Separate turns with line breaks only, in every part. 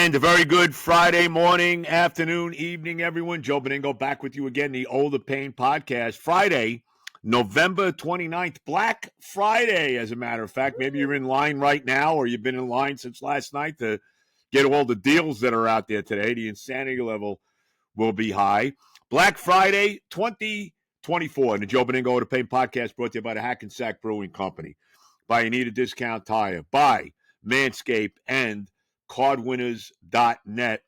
And a very good Friday morning, afternoon, evening, everyone. Joe Benigno back with you again, the Older Pain Podcast. Friday, November 29th, Black Friday, as a matter of fact. Maybe you're in line right now or you've been in line since last night to get all the deals that are out there today. The insanity level will be high. Black Friday 2024. And the Joe Benigno Older Pain Podcast brought to you by the Hackensack Brewing Company, by Anita Discount Tire, by Manscaped, and cardwinners.net.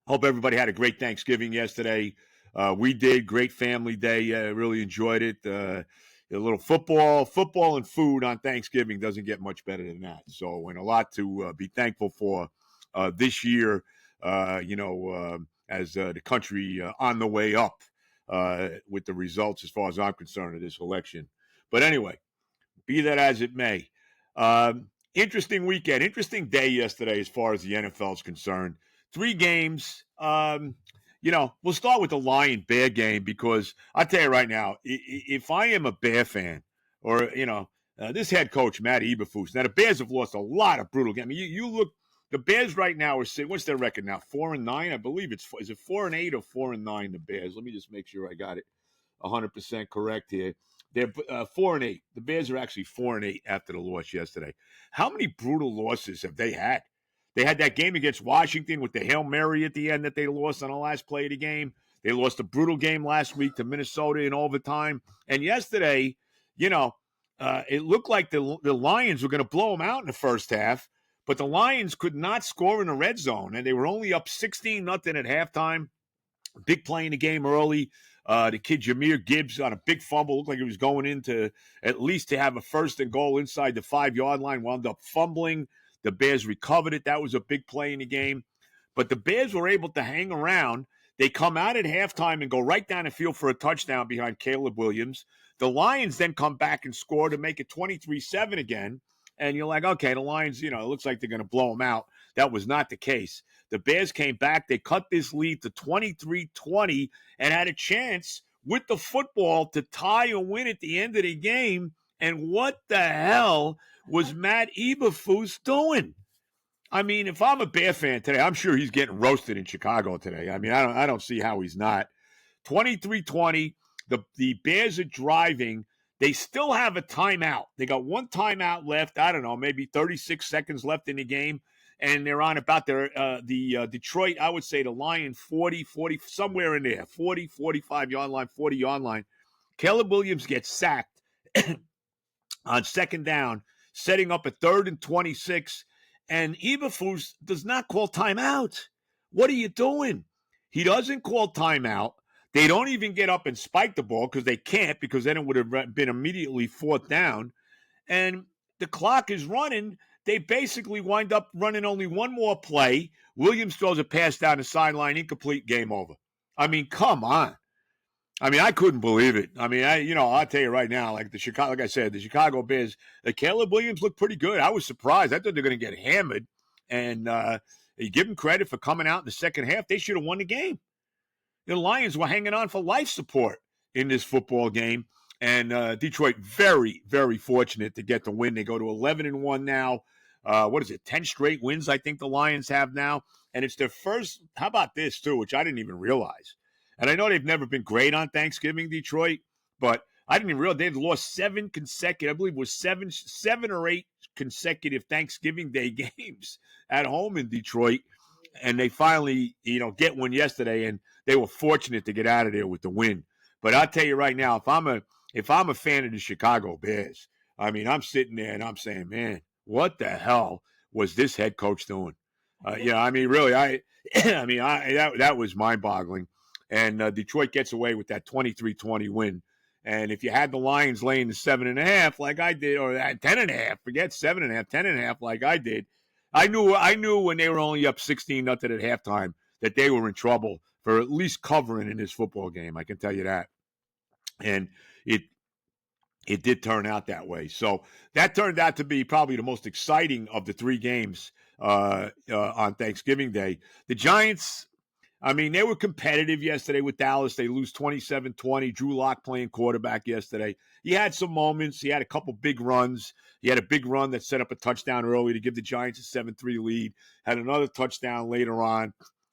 Hope everybody had a great Thanksgiving yesterday. We did. Great family day. Really enjoyed it. A little football and food on Thanksgiving doesn't get much better than that. So, and a lot to be thankful for this year, as the country on the way up with the results as far as I'm concerned of this election. But anyway, be that as it may. Interesting weekend, interesting day yesterday as far as the NFL is concerned. 3 games. We'll start with the Lion-Bear game because I'll tell you right now, if I am a Bear fan or, this head coach, Matt Eberflus, now the Bears have lost a lot of brutal games. I mean, you look, the Bears right now are sitting, what's their record now? 4-9? I believe is it 4-8 or 4-9, the Bears? Let me just make sure I got it 100% correct here. They're 4-8. The Bears are actually 4-8 after the loss yesterday. How many brutal losses have they had? They had that game against Washington with the Hail Mary at the end that they lost on the last play of the game. They lost a brutal game last week to Minnesota in overtime. And yesterday, it looked like the Lions were going to blow them out in the first half, but the Lions could not score in the red zone, and they were only up 16-0 at halftime. Big play in the game early. The kid Jahmyr Gibbs on a big fumble, looked like he was going into at least to have a first and goal inside the 5-yard line, wound up fumbling. The Bears recovered it. That was a big play in the game. But the Bears were able to hang around. They come out at halftime and go right down the field for a touchdown behind Caleb Williams. The Lions then come back and score to make it 23-7 again. And you're like, okay, the Lions, it looks like they're going to blow them out. That was not the case. The Bears came back. They cut this lead to 23-20 and had a chance with the football to tie or win at the end of the game. And what the hell was Matt Eberflus doing? I mean, if I'm a Bear fan today, I'm sure he's getting roasted in Chicago today. I mean, I don't see how he's not. 23-20, the Bears are driving. They still have a timeout. They got one timeout left. I don't know, maybe 36 seconds left in the game. And they're on about the Detroit, I would say the Lion 40, somewhere in there, 40, 45-yard line, 40-yard line. Caleb Williams gets sacked on second down, setting up a 3rd and 26. And Eberflus does not call timeout. What are you doing? He doesn't call timeout. They don't even get up and spike the ball because they can't, because then it would have been immediately 4th down. And the clock is running. They basically wind up running only one more play. Williams throws a pass down the sideline, incomplete, game over. I mean, come on. I mean, I couldn't believe it. I mean, I'll tell you right now, like I said, the Chicago Bears, Caleb Williams looked pretty good. I was surprised. I thought they were going to get hammered. And you give them credit for coming out in the second half. They should have won the game. The Lions were hanging on for life support in this football game. And Detroit, very, very fortunate to get the win. They go to 11-1 now. 10 straight wins I think the Lions have now. And it's their first, how about this too, which I didn't even realize. And I know they've never been great on Thanksgiving, Detroit, but I didn't even realize they've lost 7 consecutive, I believe it was 7 or 8 consecutive Thanksgiving Day games at home in Detroit. And they finally, get one yesterday, and they were fortunate to get out of there with the win. But I'll tell you right now, if I'm a fan of the Chicago Bears, I mean, I'm sitting there and I'm saying, man, what the hell was this head coach doing? I mean, really, that was mind-boggling. And Detroit gets away with that 23-20 win. And if you had the Lions laying the 7.5 like I did, or 10.5, forget 7.5, 10.5 like I did, I knew when they were only up 16-0 at halftime that they were in trouble for at least covering in this football game. I can tell you that. And it did turn out that way. So that turned out to be probably the most exciting of the 3 games on Thanksgiving Day. The Giants, I mean, they were competitive yesterday with Dallas. They lose 27-20. Drew Lock playing quarterback yesterday. He had some moments. He had a couple big runs. He had a big run that set up a touchdown early to give the Giants a 7-3 lead. Had another touchdown later on.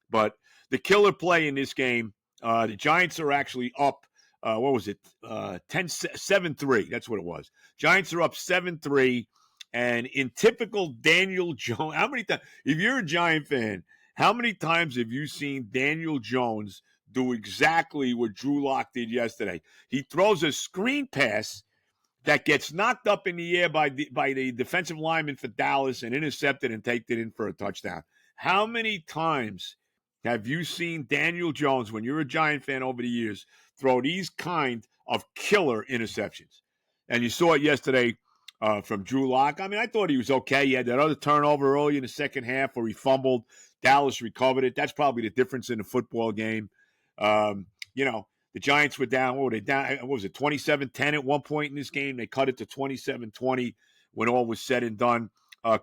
But the killer play in this game, the Giants are actually up. What was it? 7-3. That's what it was. Giants are up 7-3. And in typical Daniel Jones, how many times, if you're a Giant fan, how many times have you seen Daniel Jones do exactly what Drew Lock did yesterday? He throws a screen pass that gets knocked up in the air by the defensive lineman for Dallas and intercepted and taken it in for a touchdown. How many times have you seen Daniel Jones, when you're a Giant fan over the years, throw these kind of killer interceptions? And you saw it yesterday from Drew Lock. I mean, I thought he was okay. He had that other turnover early in the second half where he fumbled. Dallas recovered it. That's probably the difference in the football game. The Giants were down. What were they down? What was it, 27-10 at one point in this game? They cut it to 27-20 when all was said and done.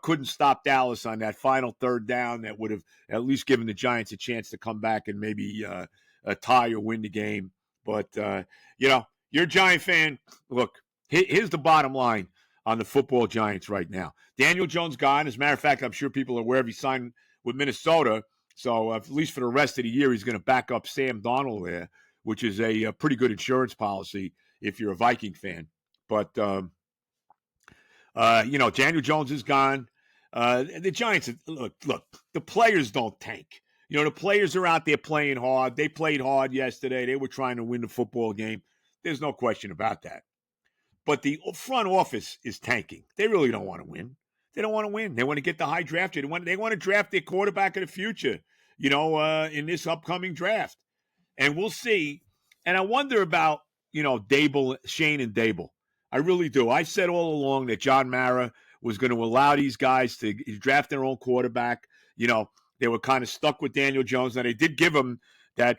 Couldn't stop Dallas on that final third down that would have at least given the Giants a chance to come back and maybe tie or win the game. But, you're a Giant fan. Look, here's the bottom line on the football Giants right now. Daniel Jones gone. As a matter of fact, I'm sure people are aware he signed with Minnesota. So at least for the rest of the year, he's going to back up Sam Darnold there, which is a pretty good insurance policy if you're a Viking fan. But, Daniel Jones is gone. The Giants, look, the players don't tank. The players are out there playing hard. They played hard yesterday. They were trying to win the football game. There's no question about that. But the front office is tanking. They really don't want to win. They don't want to win. They want to get the high draft. They want to draft their quarterback of the future, in this upcoming draft. And we'll see. And I wonder about, Dable, Shane and Dable. I really do. I said all along that John Mara was going to allow these guys to draft their own quarterback. They were kind of stuck with Daniel Jones. Now, they did give him that,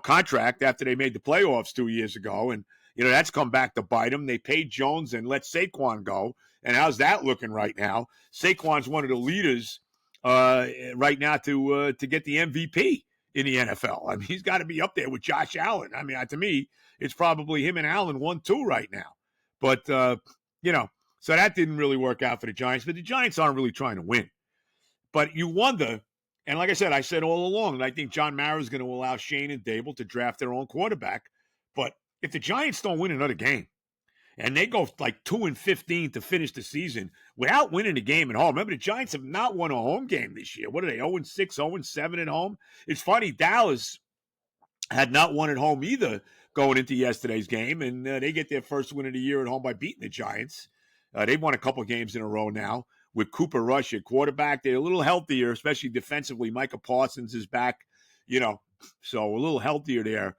contract after they made the playoffs 2 years ago. And, that's come back to bite them. They paid Jones and let Saquon go. And how's that looking right now? Saquon's one of the leaders right now to get the MVP in the NFL. I mean, he's got to be up there with Josh Allen. I mean, to me, it's probably him and Allen 1-2 right now. But, so that didn't really work out for the Giants. But the Giants aren't really trying to win. But you wonder, and like I said all along, I think John Mara is going to allow Shane and Dable to draft their own quarterback. But if the Giants don't win another game, and they go like 2-15 to finish the season without winning a game at home. Remember, the Giants have not won a home game this year. What are they, 0-6, 0-7 at home? It's funny, Dallas had not won at home either going into yesterday's game, and they get their first win of the year at home by beating the Giants. They've won a couple games in a row now with Cooper Rush at quarterback. They're a little healthier, especially defensively. Micah Parsons is back, so a little healthier there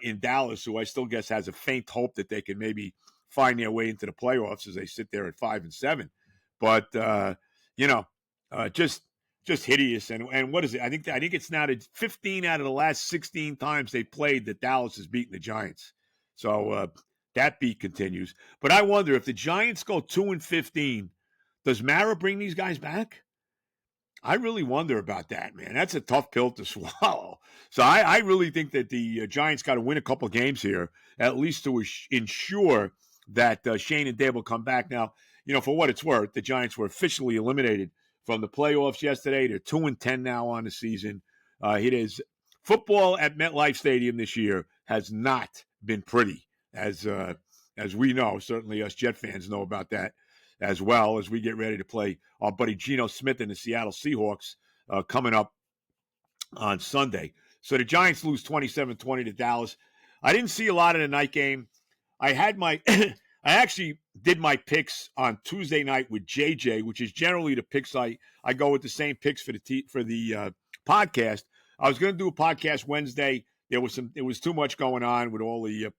in Dallas, who I still guess has a faint hope that they can maybe find their way into the playoffs as they sit there at 5-7. But just hideous. And what is it? I think it's now 15 out of the last 16 times they played that Dallas has beaten the Giants. So that beat continues. But I wonder if the Giants go 2-15, does Mara bring these guys back? I really wonder about that, man. That's a tough pill to swallow. So I really think that the Giants got to win a couple of games here, at least to ensure that Shane and Dable come back. Now, for what it's worth, the Giants were officially eliminated from the playoffs yesterday. They're 2-10 now on the season. It is football at MetLife Stadium this year has not been pretty, as we know. Certainly us Jet fans know about that, as well as we get ready to play our buddy Geno Smith and the Seattle Seahawks coming up on Sunday. So the Giants lose 27-20 to Dallas. I didn't see a lot of the night game. I had my I actually did my picks on Tuesday night with JJ, which is generally the picks I go with the same picks for the podcast. I was going to do a podcast Wednesday. There was too much going on with all the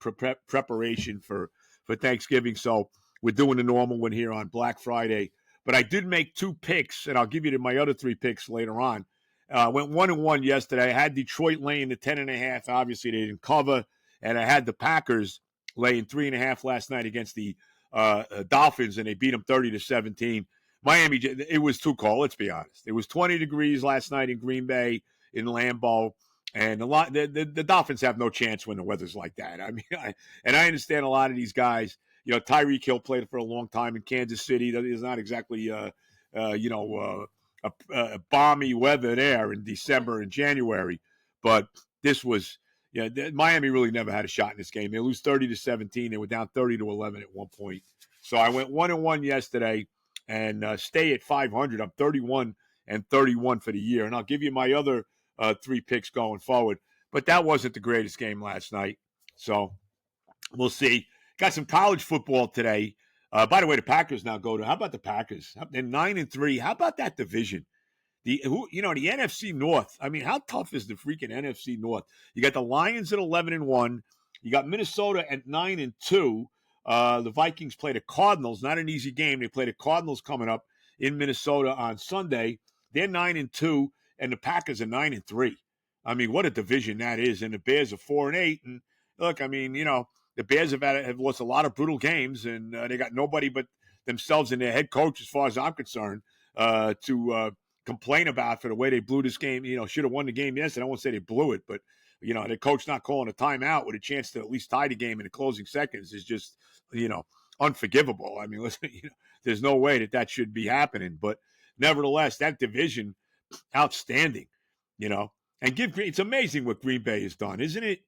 preparation for Thanksgiving, so we're doing the normal one here on Black Friday. But I did make two picks, and I'll give you my other three picks later on. Went 1-1 yesterday. I had Detroit laying the 10.5. Obviously, they didn't cover. And I had the Packers laying 3.5 last night against the Dolphins, and they beat them 30-17. Miami, it was too cold, let's be honest. It was 20 degrees last night in Green Bay, in Lambeau. And the Dolphins have no chance when the weather's like that. I mean, I understand a lot of these guys. Tyreek Hill played for a long time in Kansas City. That is not exactly, a balmy weather there in December and January. But this was, Miami really never had a shot in this game. They lose 30-17. They were down 30-11 at one point. So I went 1-1 yesterday and stay at 500. I'm 31-31 for the year. And I'll give you my other 3 picks going forward. But that wasn't the greatest game last night. So we'll see. Got some college football today. By the way, the Packers now go to, how about the Packers? They're 9-3. How about that division? The NFC North. I mean, how tough is the freaking NFC North? You got the Lions at 11-1. You got Minnesota at 9-2. The Vikings play the Cardinals. Not an easy game. They play the Cardinals coming up in Minnesota on Sunday. They're 9-2, and the Packers are 9-3. I mean, what a division that is. And the Bears are 4-8. And look, I mean, the Bears have lost a lot of brutal games, and they got nobody but themselves and their head coach, as far as I'm concerned, to complain about for the way they blew this game. Should have won the game yesterday. I won't say they blew it, but the coach not calling a timeout with a chance to at least tie the game in the closing seconds is just unforgivable. I mean, listen, there's no way that should be happening. But nevertheless, that division, outstanding. And it's amazing what Green Bay has done, isn't it?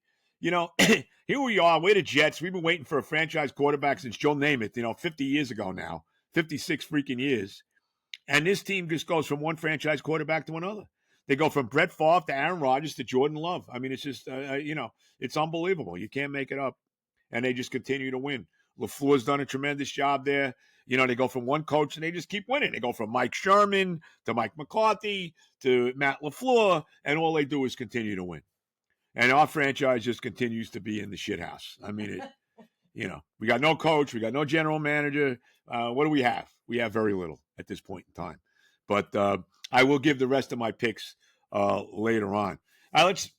Here we are. We're the Jets. We've been waiting for a franchise quarterback since Joe Namath, 50 years ago now, 56 freaking years. And this team just goes from one franchise quarterback to another. They go from Brett Favre to Aaron Rodgers to Jordan Love. I mean, it's just, it's unbelievable. You can't make it up. And they just continue to win. LaFleur's done a tremendous job there. They go from one coach and they just keep winning. They go from Mike Sherman to Mike McCarthy to Matt LaFleur, and all they do is continue to win. And our franchise just continues to be in the shithouse. I mean, we got no coach. We got no general manager. What do we have? We have very little at this point in time. But I will give the rest of my picks later on. All right,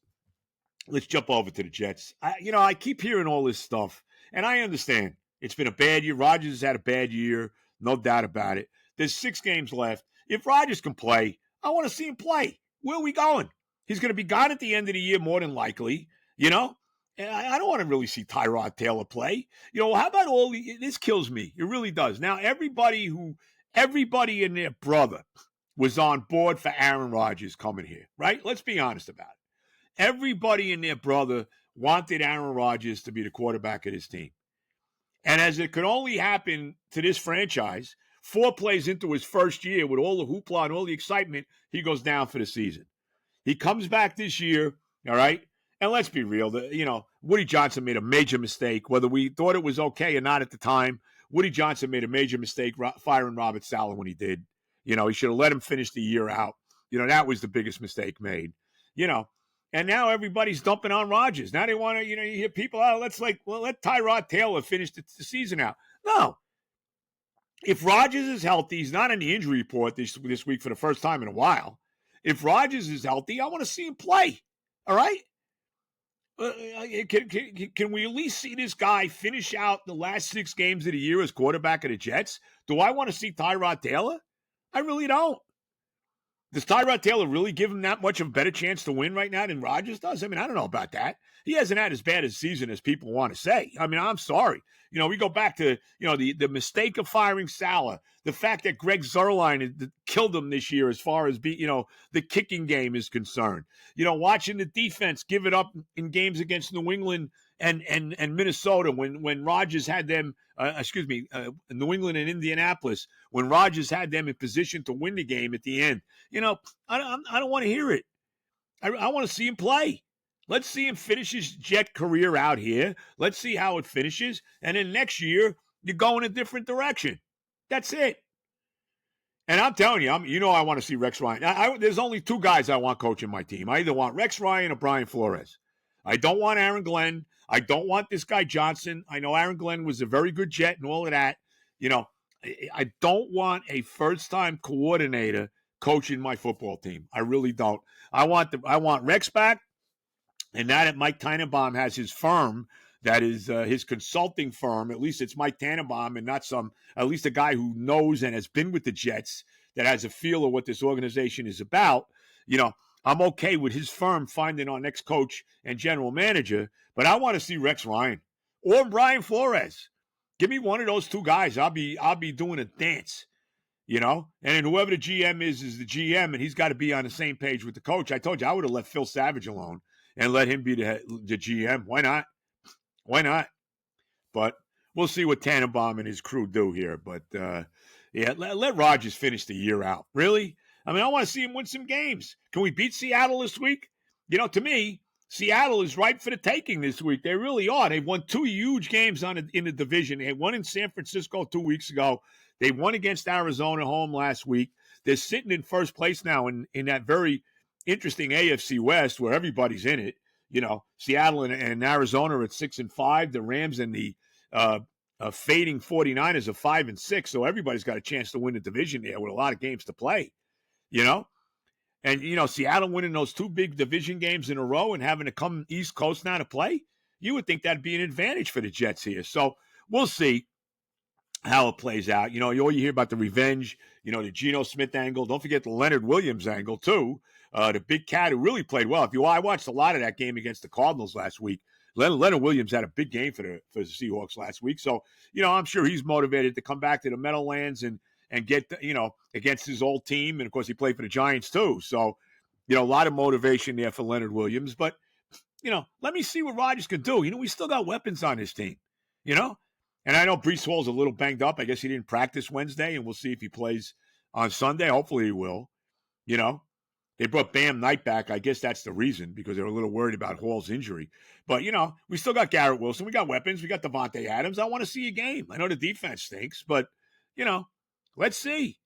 let's jump over to the Jets. I keep hearing all this stuff, and I understand. It's been a bad year. Rodgers has had a bad year, no doubt about it. There's 6 games left. If Rodgers can play, I want to see him play. Where are we going? He's going to be gone at the end of the year, more than likely, And I don't want to really see Tyrod Taylor play. How about this kills me. It really does. Now, everybody and their brother was on board for Aaron Rodgers coming here, right? Let's be honest about it. Everybody and their brother wanted Aaron Rodgers to be the quarterback of this team. And as it could only happen to this franchise, 4 plays into his first year with all the hoopla and all the excitement, he goes down for the season. He comes back this year, all right? And let's be real, Woody Johnson made a major mistake. Whether we thought it was okay or not at the time, Woody Johnson made a major mistake firing Robert Saleh when he did. He should have let him finish the year out. That was the biggest mistake made. And now everybody's dumping on Rodgers. Now they want to, you hear people, let Tyrod Taylor finish the season out. No. If Rodgers is healthy, he's not on the injury report this week for the first time in a while. If Rodgers is healthy, I want to see him play. All right? Can we at least see this guy finish out the last 6 games of the year as quarterback of the Jets? Do I want to see Tyrod Taylor? I really don't. Does Tyrod Taylor really give him that much of a better chance to win right now than Rodgers does? I mean, I don't know about that. He hasn't had as bad a season as people want to say. I mean, I'm sorry. We go back to, the mistake of firing Saleh, the fact that Greg Zuerlein killed him this year as far as, the kicking game is concerned. Watching the defense give it up in games against New England and Minnesota when Rodgers had them, New England and Indianapolis, when Rodgers had them in position to win the game at the end. I don't want to hear it. I want to see him play. Let's see him finish his Jet career out here. Let's see how it finishes. And then next year, you go in a different direction. That's it. And I'm telling you, I want to see Rex Ryan. There's only 2 guys I want coaching my team. I either want Rex Ryan or Brian Flores. I don't want Aaron Glenn. I don't want this guy Johnson. I know Aaron Glenn was a very good Jet and all of that. I don't want a first-time coordinator coaching my football team. I really don't. I want Rex back. And now that Mike Tannenbaum has his firm, that is his consulting firm, at least it's Mike Tannenbaum and not at least a guy who knows and has been with the Jets that has a feel of what this organization is about. I'm okay with his firm finding our next coach and general manager, but I want to see Rex Ryan or Brian Flores. Give me one of those two guys. I'll be doing a dance, And then whoever the GM is the GM, and he's got to be on the same page with the coach. I told you I would have left Phil Savage alone and let him be the GM. Why not? Why not? But we'll see what Tannenbaum and his crew do here. But, let Rodgers finish the year out. Really? I mean, I want to see him win some games. Can we beat Seattle this week? To me, Seattle is ripe for the taking this week. They really are. They've won two huge games in the division. They had one in San Francisco 2 weeks ago. They won against Arizona home last week. They're sitting in first place now in that very interesting AFC West where everybody's in it. Seattle and Arizona are at 6-5. The Rams and the fading 49ers are 5-6. So everybody's got a chance to win the division there with a lot of games to play, And, Seattle winning those two big division games in a row and having to come East Coast now to play, you would think that'd be an advantage for the Jets here. So we'll see how it plays out. You hear about the revenge, the Geno Smith angle. Don't forget the Leonard Williams angle, too. The big cat who really played well. I watched a lot of that game against the Cardinals last week. Leonard Williams had a big game for the Seahawks last week. So, I'm sure he's motivated to come back to the Meadowlands and get, against his old team. And, of course, he played for the Giants, too. So, a lot of motivation there for Leonard Williams. But, let me see what Rodgers can do. We still got weapons on his team, And I know Breece Hall's a little banged up. I guess he didn't practice Wednesday, and we'll see if he plays on Sunday. Hopefully he will, They brought Bam Knight back. I guess that's the reason, because they were a little worried about Hall's injury. But, we still got Garrett Wilson. We got weapons. We got Devontae Adams. I want to see a game. I know the defense stinks, but, let's see.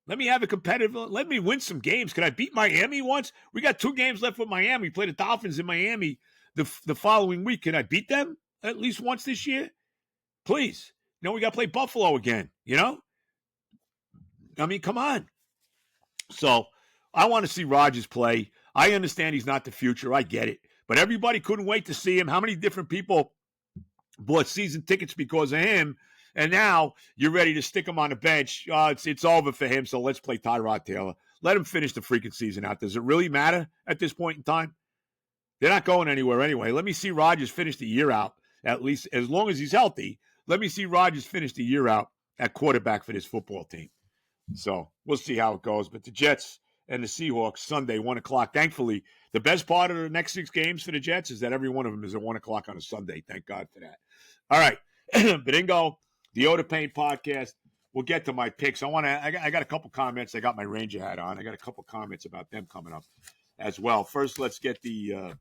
Let me have a competitive – let me win some games. Could I beat Miami once? We got 2 games left with Miami. We play the Dolphins in Miami the following week. Can I beat them at least once this year? Please. We got to play Buffalo again, I mean, come on. So I want to see Rodgers play. I understand he's not the future. I get it. But everybody couldn't wait to see him. How many different people bought season tickets because of him? And now you're ready to stick him on the bench. It's over for him, so let's play Tyrod Taylor. Let him finish the freaking season out. Does it really matter at this point in time? They're not going anywhere anyway. Let me see Rodgers finish the year out, at least as long as he's healthy. Let me see Rodgers finish the year out at quarterback for this football team. So we'll see how it goes. But the Jets and the Seahawks, Sunday, 1 o'clock. Thankfully, the best part of the next 6 games for the Jets is that every one of them is at 1 o'clock on a Sunday. Thank God for that. All right. Benigno, the Oda Pain podcast. We'll get to my picks. I got a couple comments. I got my Ranger hat on. I got a couple comments about them coming up as well. First, let's get the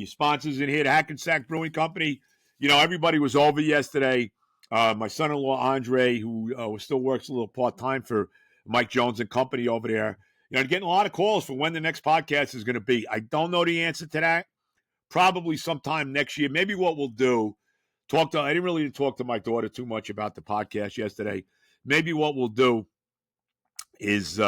sponsors in here. The Hackensack Brewing Company. Everybody was over yesterday. My son-in-law, Andre, who still works a little part-time for Mike Jones and company over there, getting a lot of calls for when the next podcast is going to be. I don't know the answer to that. Probably sometime next year. Maybe what we'll do, I didn't really talk to my daughter too much about the podcast yesterday. Maybe what we'll do is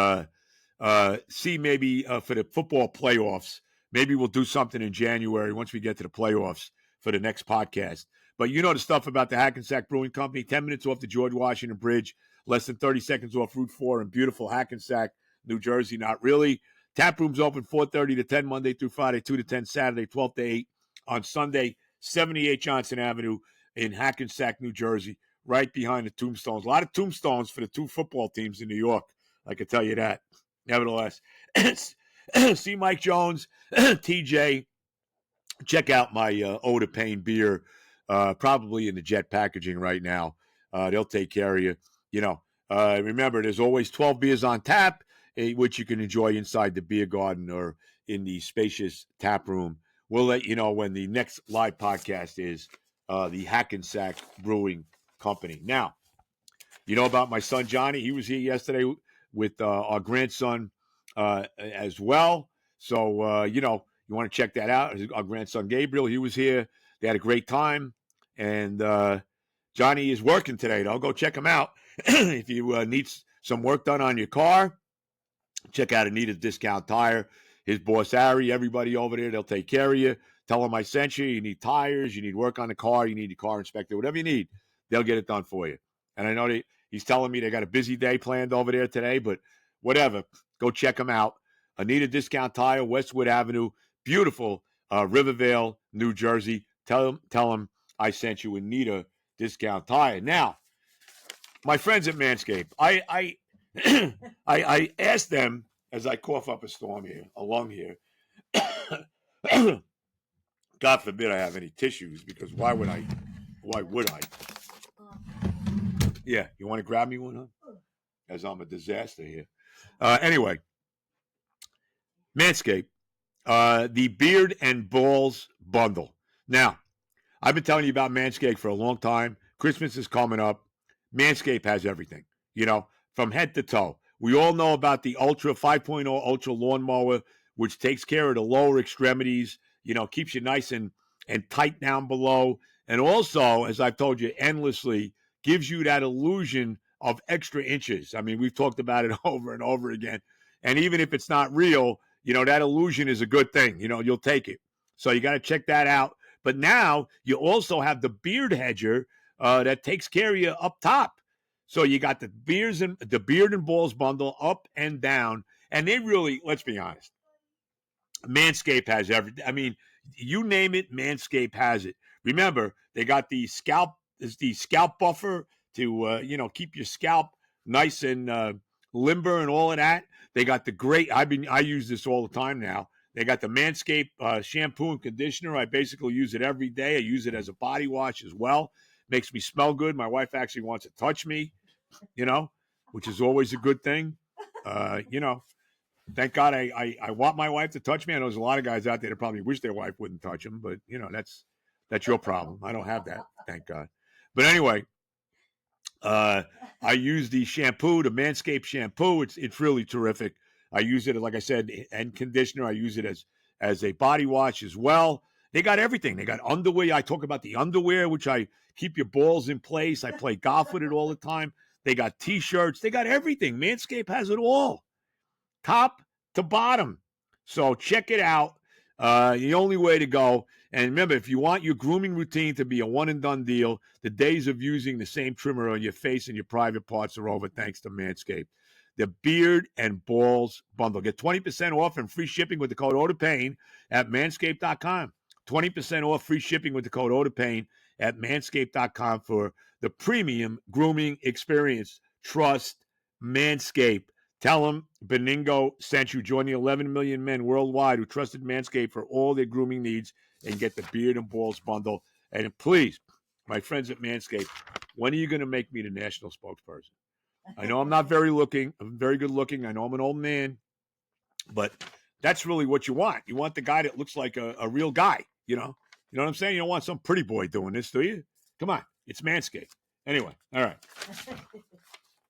see maybe for the football playoffs, maybe we'll do something in January once we get to the playoffs for the next podcast. But the stuff about the Hackensack Brewing Company, 10 minutes off the George Washington Bridge, less than 30 seconds off Route 4 in beautiful Hackensack, New Jersey. Not really. Tap room's open 4:30 to 10 Monday through Friday, 2 to 10 Saturday, 12 to 8 on Sunday, 78 Johnson Avenue in Hackensack, New Jersey, right behind the Tombstones. A lot of tombstones for the 2 football teams in New York. I can tell you that. Nevertheless, see Mike Jones, TJ. Check out my Oda Pain beer, probably in the Jet packaging right now. They'll take care of you. Remember, there's always 12 beers on tap, which you can enjoy inside the beer garden or in the spacious tap room. We'll let you know when the next live podcast is, the Hackensack Brewing Company. Now, about my son, Johnny. He was here yesterday with our grandson as well. So, you want to check that out. Our grandson, Gabriel, he was here. They had a great time. And Johnny is working today, though. Go check him out. If you need some work done on your car, check out Anita's Discount Tire. His boss, Ari, everybody over there, they'll take care of you. Tell them I sent you. You need tires. You need work on the car. You need your car inspected. Whatever you need, they'll get it done for you. And I know he's telling me they got a busy day planned over there today, but whatever. Go check him out. Anita Discount Tire, Westwood Avenue, beautiful Rivervale, New Jersey. Tell them I sent you Anita Discount Tire. Now, my friends at Manscaped, I I asked them as I cough up a lung here. God forbid I have any tissues, because why would I? Yeah, you want to grab me one, huh? As I'm a disaster here. Anyway, Manscaped, the Beard and Balls Bundle. Now, I've been telling you about Manscaped for a long time. Christmas is coming up. Manscaped has everything, from head to toe. We all know about the Ultra 5.0 Ultra Lawnmower, which takes care of the lower extremities, keeps you nice and tight down below. And also, as I've told you endlessly, gives you that illusion of extra inches. I mean, we've talked about it over and over again. And even if it's not real, that illusion is a good thing. You'll take it. So you got to check that out. But now you also have the Beard Hedger that takes care of you up top. So you got the Beard and Balls bundle up and down. And they really, let's be honest, Manscaped has everything. I mean, you name it, Manscaped has it. Remember, they got the scalp buffer to keep your scalp nice and limber and all of that. They got the great. I use this all the time now. They got the Manscaped shampoo and conditioner. I basically use it every day. I use it as a body wash as well. Makes me smell good. My wife actually wants to touch me, which is always a good thing. Thank God I want my wife to touch me. I know there's a lot of guys out there that probably wish their wife wouldn't touch them, but that's your problem. I don't have that, thank God. But anyway, I use the shampoo, the Manscaped shampoo. It's really terrific. I use it, like I said, and conditioner. I use it as a body wash as well. They got everything. They got underwear. I talk about the underwear, which I keep your balls in place. I play golf with it all the time. They got T-shirts. They got everything. Manscaped has it all, top to bottom. So check it out. The only way to go. And remember, if you want your grooming routine to be a one-and-done deal, the days of using the same trimmer on your face and your private parts are over, thanks to Manscaped. The Beard and Balls Bundle. Get 20% off and free shipping with the code OTAPAIN at manscaped.com. 20% off, free shipping with the code OTAPAIN at manscaped.com for the premium grooming experience. Trust Manscaped. Tell them Benigno sent you. Join the 11 million men worldwide who trusted Manscaped for all their grooming needs and get the Beard and Balls Bundle. And please, my friends at Manscaped, when are you going to make me the national spokesperson? I know I'm not very good looking. I know I'm an old man, but that's really what you want. You want the guy that looks like a real guy, You know what I'm saying? You don't want some pretty boy doing this, do you? Come on. It's Manscaped. Anyway, all right.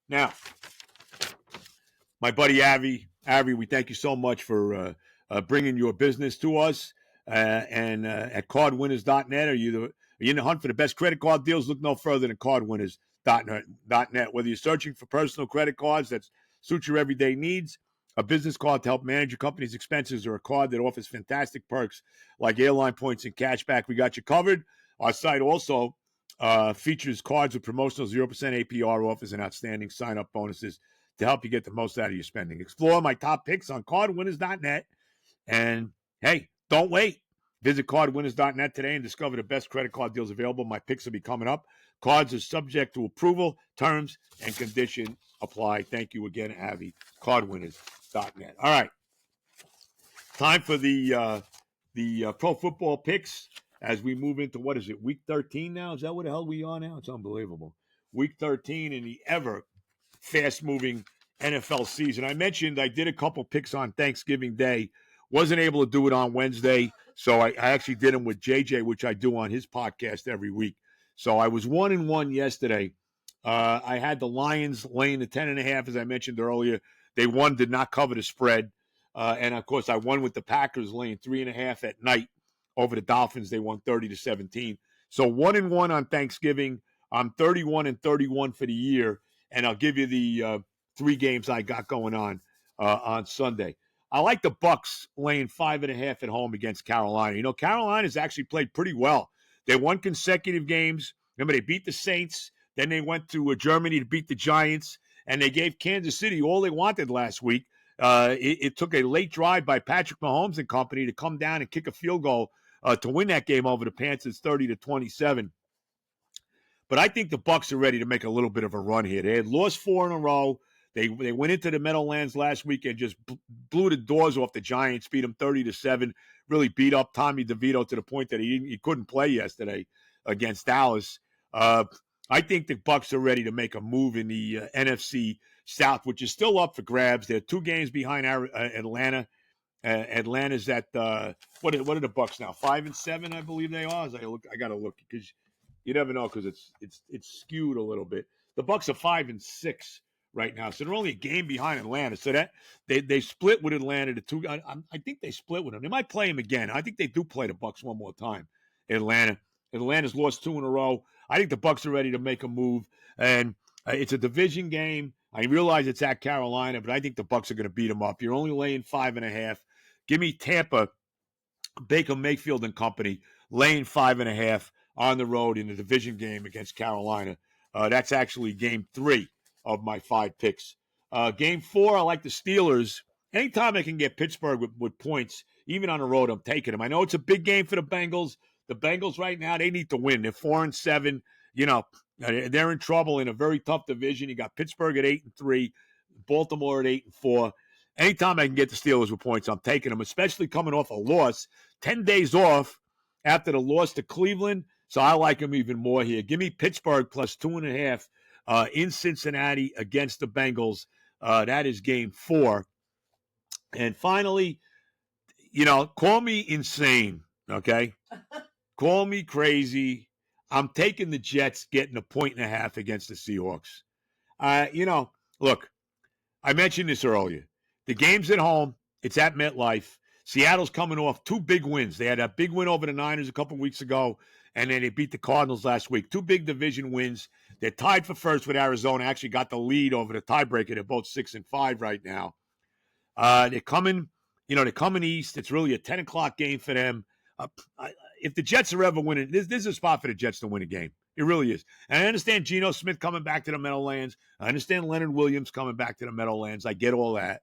Now, my buddy Avi, we thank you so much for bringing your business to us. And at cardwinners.net, are you in the hunt for the best credit card deals? Look no further than cardwinners.net. Whether you're searching for personal credit cards that suit your everyday needs, a business card to help manage your company's expenses, or a card that offers fantastic perks like airline points and cashback, we got you covered. Our site also features cards with promotional 0% APR offers and outstanding sign-up bonuses to help you get the most out of your spending. Explore my top picks on cardwinners.net. And, hey, don't wait. Visit cardwinners.net today and discover the best credit card deals available. My picks will be coming up. Cards are subject to approval. Terms and conditions apply. Thank you again, Avi. Cardwinners.net. All right. Time for the pro football picks as we move into, what is it, week 13 now? Is that what the hell we are now? It's unbelievable. Week 13 in the ever fast-moving NFL season. I mentioned I did a couple picks on Thanksgiving Day. Wasn't able to do it on Wednesday, so I actually did them with JJ, which I do on his podcast every week. So I was 1-1 yesterday. I had the Lions laying the 10.5, as I mentioned earlier. They won, did not cover the spread. And, of course, I won with the Packers laying 3.5 at night over the Dolphins. They won 30-17. So 1-1 on Thanksgiving. I'm 31-31 for the year. And I'll give you the 3 games I got going on Sunday. I like the Bucs laying 5.5 at home against Carolina. Carolina's actually played pretty well. They won consecutive games. Remember, they beat the Saints. Then they went to Germany to beat the Giants. And they gave Kansas City all they wanted last week. It took a late drive by Patrick Mahomes and company to come down and kick a field goal to win that game over the Panthers 30-27. But I think the Bucs are ready to make a little bit of a run here. They had lost 4 in a row. They went into the Meadowlands last week and just blew the doors off the Giants, beat them 30-7. Really beat up Tommy DeVito to the point that he couldn't play yesterday against Dallas. I think the Bucs are ready to make a move in the NFC South, which is still up for grabs. They're 2 games behind Atlanta. Atlanta's at what are the Bucs now? 5-7, I believe they are. As I got to look because you never know because it's skewed a little bit. The Bucs are 5-6 right now, so they're only a game behind Atlanta. So that they split with Atlanta. The two, I think they split with them. They might play them again. I think they do play the Bucs one more time. Atlanta's lost 2 in a row. I think the Bucs are ready to make a move, and it's a division game. I realize it's at Carolina, but I think the Bucs are going to beat them up. You're only laying 5.5. Give me Tampa, Baker Mayfield and company laying 5.5 on the road in the division game against Carolina. That's actually game 3 of my 5 picks. Game 4, I like the Steelers. Anytime I can get Pittsburgh with points, even on the road, I'm taking them. I know it's a big game for the Bengals. The Bengals right now, they need to win. They're 4-7. You know, they're in trouble in a very tough division. You got Pittsburgh at 8-3, Baltimore at 8-4. Anytime I can get the Steelers with points, I'm taking them, especially coming off a loss. 10 days off after the loss to Cleveland, so I like them even more here. Give me Pittsburgh plus 2.5 in Cincinnati against the Bengals. That is game 4. And finally, you know, call me insane, okay? Call me crazy. I'm taking the Jets getting 1.5 against the Seahawks. You know, look, I mentioned this earlier. The game's at home. It's at MetLife. Seattle's coming off 2 big wins. They had a big win over the Niners a couple weeks ago, and then they beat the Cardinals last week. 2 big division wins. They're tied for first with Arizona. Actually got the lead over the tiebreaker. They're both 6-5 right now. They're coming east. It's really a 10 o'clock game for them. If the Jets are ever winning, this is a spot for the Jets to win a game. It really is. And I understand Geno Smith coming back to the Meadowlands. I understand Leonard Williams coming back to the Meadowlands. I get all that.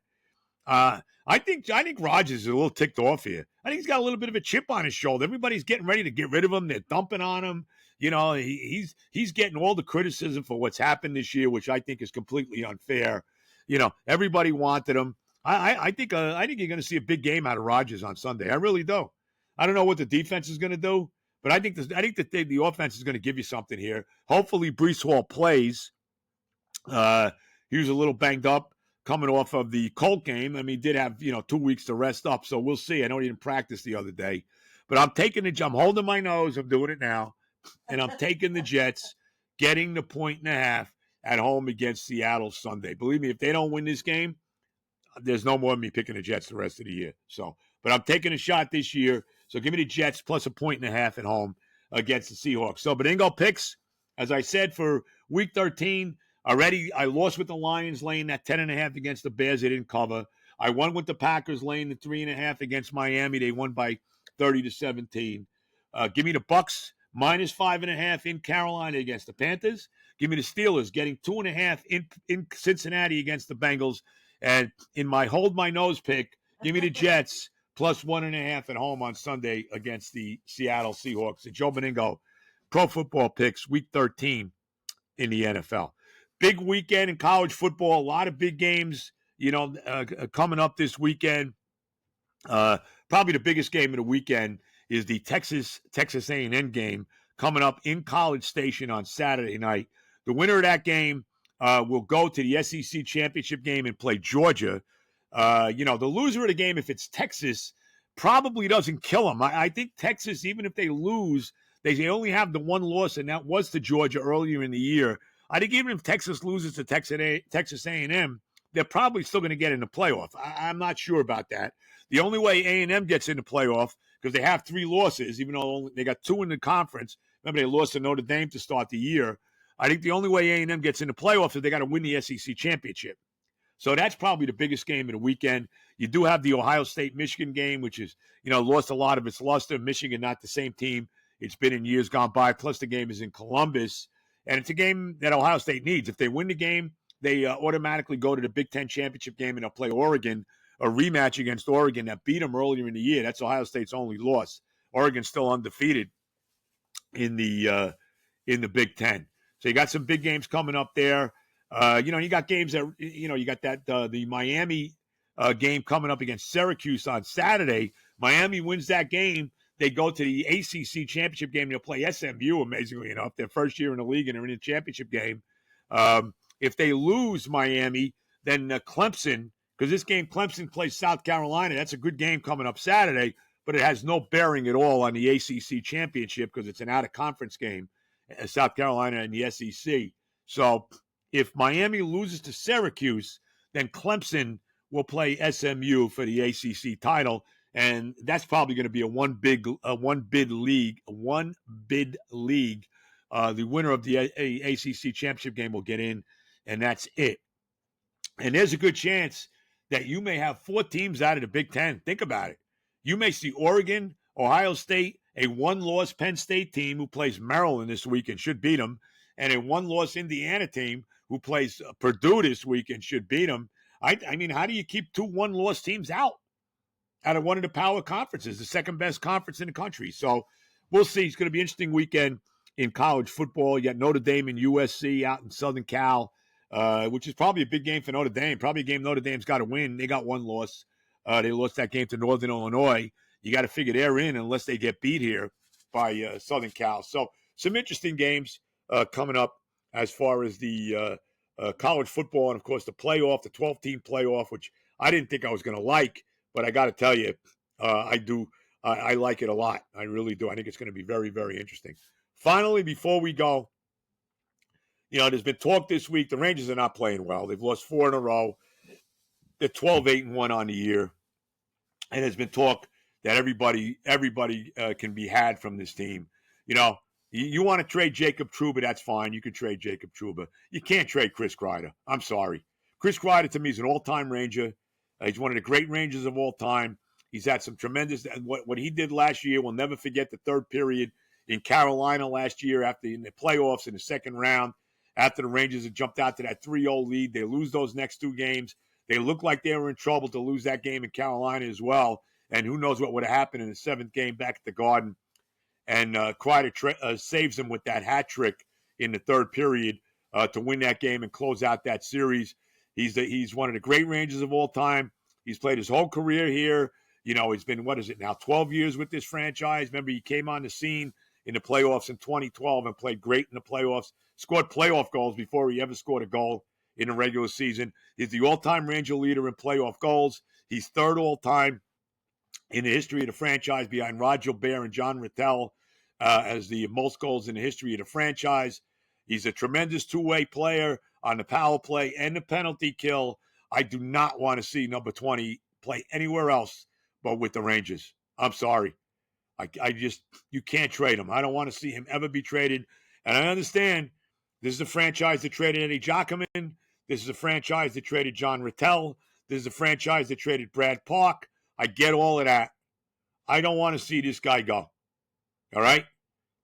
I think Rodgers is a little ticked off here. I think he's got a little bit of a chip on his shoulder. Everybody's getting ready to get rid of him. They're dumping on him. You know, he's getting all the criticism for what's happened this year, which I think is completely unfair. You know, everybody wanted him. I think you're going to see a big game out of Rodgers on Sunday. I really do. I don't know what the defense is going to do, but I think the offense is going to give you something here. Hopefully, Breece Hall plays. He was a little banged up coming off of the Colt game. I mean, he did have 2 weeks to rest up, so we'll see. I know he didn't practice the other day, but I'm holding my nose. I'm doing it now, and I'm taking the Jets, getting the 1.5 at home against Seattle Sunday. Believe me, if they don't win this game, there's no more of me picking the Jets the rest of the year. So, but I'm taking a shot this year. So give me the Jets plus 1.5 at home against the Seahawks. So Benigno picks, as I said, for week 13. Already, I lost with the Lions laying that 10.5 against the Bears. They didn't cover. I won with the Packers laying the 3.5 against Miami. They won by 30-17. Give me the Bucs minus 5.5 in Carolina against the Panthers. Give me the Steelers getting 2.5 in Cincinnati against the Bengals. And in my hold my nose pick, give me the Jets plus 1.5 at home on Sunday against the Seattle Seahawks. The Joe Benigno Pro Football Picks, Week 13 in the NFL. Big weekend in college football. A lot of big games, coming up this weekend. Probably the biggest game of the weekend is the Texas A&M game coming up in College Station on Saturday night. The winner of that game will go to the SEC championship game and play Georgia. The loser of the game, if it's Texas, probably doesn't kill them. I think Texas, even if they lose, they only have the one loss, and that was to Georgia earlier in the year. I think even if Texas loses to Texas A&M, they're probably still going to get in the playoff. I'm not sure about that. The only way A&M gets in the playoff, because they have 3 losses, even though they got 2 in the conference. Remember, they lost to Notre Dame to start the year. I think the only way A&M gets in the playoffs is they got to win the SEC championship. So that's probably the biggest game of the weekend. You do have the Ohio State-Michigan game, which is, lost a lot of its luster. Michigan, not the same team it's been in years gone by. Plus, the game is in Columbus. And it's a game that Ohio State needs. If they win the game, they automatically go to the Big Ten championship game and they'll play Oregon, a rematch against Oregon that beat them earlier in the year. That's Ohio State's only loss. Oregon's still undefeated in the Big Ten. So you got some big games coming up there. You got games that, you got that the Miami game coming up against Syracuse on Saturday. Miami wins that game. They go to the ACC championship game. They'll play SMU, amazingly enough, their first year in the league, and they're in the championship game. If they lose Miami, then Clemson, because this game, Clemson plays South Carolina. That's a good game coming up Saturday, but it has no bearing at all on the ACC championship because it's an out-of-conference game, South Carolina and the SEC. So if Miami loses to Syracuse, then Clemson will play SMU for the ACC title, and that's probably going to be a one bid league. The winner of the ACC championship game will get in, and that's it. And there's a good chance that you may have 4 teams out of the Big Ten. Think about it. You may see Oregon, Ohio State, a one-loss Penn State team who plays Maryland this week and should beat them, and a one-loss Indiana team who plays Purdue this week and should beat them. I mean, how do you keep 2 one-loss teams out of one of the power conferences, the second best conference in the country? So we'll see. It's going to be an interesting weekend in college football. You got Notre Dame and USC out in Southern Cal, which is probably a big game for Notre Dame. Probably a game Notre Dame's got to win. They got one loss. They lost that game to Northern Illinois. You got to figure they're in unless they get beat here by Southern Cal. So some interesting games coming up as far as the college football and, of course, the playoff, the 12-team playoff, which I didn't think I was going to like, but I got to tell you, I do. I like it a lot. I really do. I think it's going to be very, very interesting. Finally, before we go, there's been talk this week. The Rangers are not playing well. They've lost 4 in a row. They're 12-8-1 on the year. And there's been talk that everybody can be had from this team. You want to trade Jacob Trouba, that's fine. You can trade Jacob Trouba. You can't trade Chris Kreider. I'm sorry. Chris Kreider, to me, is an all-time Ranger. He's one of the great Rangers of all time. He's had some tremendous – what he did last year, we'll never forget the third period in Carolina last year in the playoffs in the second round. After the Rangers had jumped out to that 3-0 lead, they lose those next 2 games. They looked like they were in trouble to lose that game in Carolina as well. And who knows what would have happened in the 7th game back at the Garden. And Kreider saves them with that hat trick in the third period to win that game and close out that series. He's one of the great Rangers of all time. He's played his whole career here. He's been, 12 years with this franchise. Remember, he came on the scene in the playoffs in 2012 and played great in the playoffs. Scored playoff goals before he ever scored a goal in the regular season. He's the all-time Ranger leader in playoff goals. He's 3rd all-time in the history of the franchise behind Rod Gilbert and John Rattel as the most goals in the history of the franchise. He's a tremendous 2-way player on the power play and the penalty kill. I do not want to see number 20 play anywhere else but with the Rangers. I'm sorry. You can't trade him. I don't want to see him ever be traded. And I understand this is a franchise that traded Eddie Giacomin. This is a franchise that traded John Rattel. This is a franchise that traded Brad Park. I get all of that. I don't want to see this guy go. All right?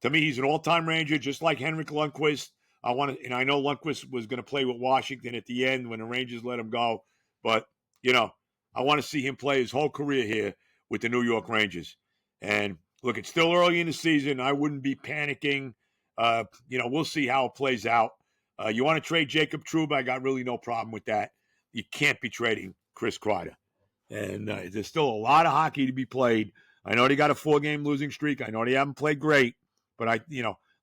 To me, he's an all-time Ranger, just like Henrik Lundqvist. I know Lundqvist was going to play with Washington at the end when the Rangers let him go. But, I want to see him play his whole career here with the New York Rangers. And, look, it's still early in the season. I wouldn't be panicking. We'll see how it plays out. You want to trade Jacob Trouba? I got really no problem with that. You can't be trading Chris Kreider. And there's still a lot of hockey to be played. I know they got a 4-game losing streak. I know they haven't played great, but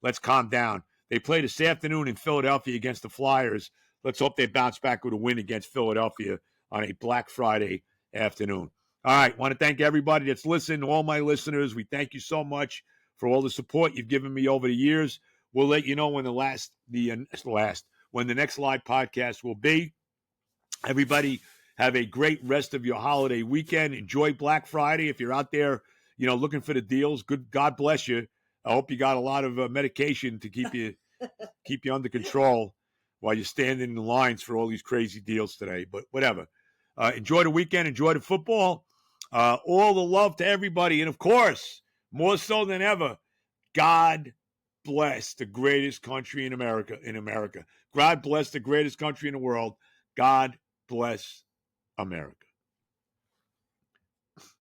let's calm down. They play this afternoon in Philadelphia against the Flyers. Let's hope they bounce back with a win against Philadelphia on a Black Friday afternoon. All right, want to thank everybody that's listened, all my listeners. We thank you so much for all the support you've given me over the years. We'll let you know when the next live podcast will be. Everybody, have a great rest of your holiday weekend. Enjoy Black Friday. If you're out there, looking for the deals, God bless you. I hope you got a lot of medication to keep you under control while you're standing in the lines for all these crazy deals today. But whatever. Enjoy the weekend. Enjoy the football. All the love to everybody. And, of course, more so than ever, God bless. bless the greatest country in America. God bless the greatest country in the world. God bless America.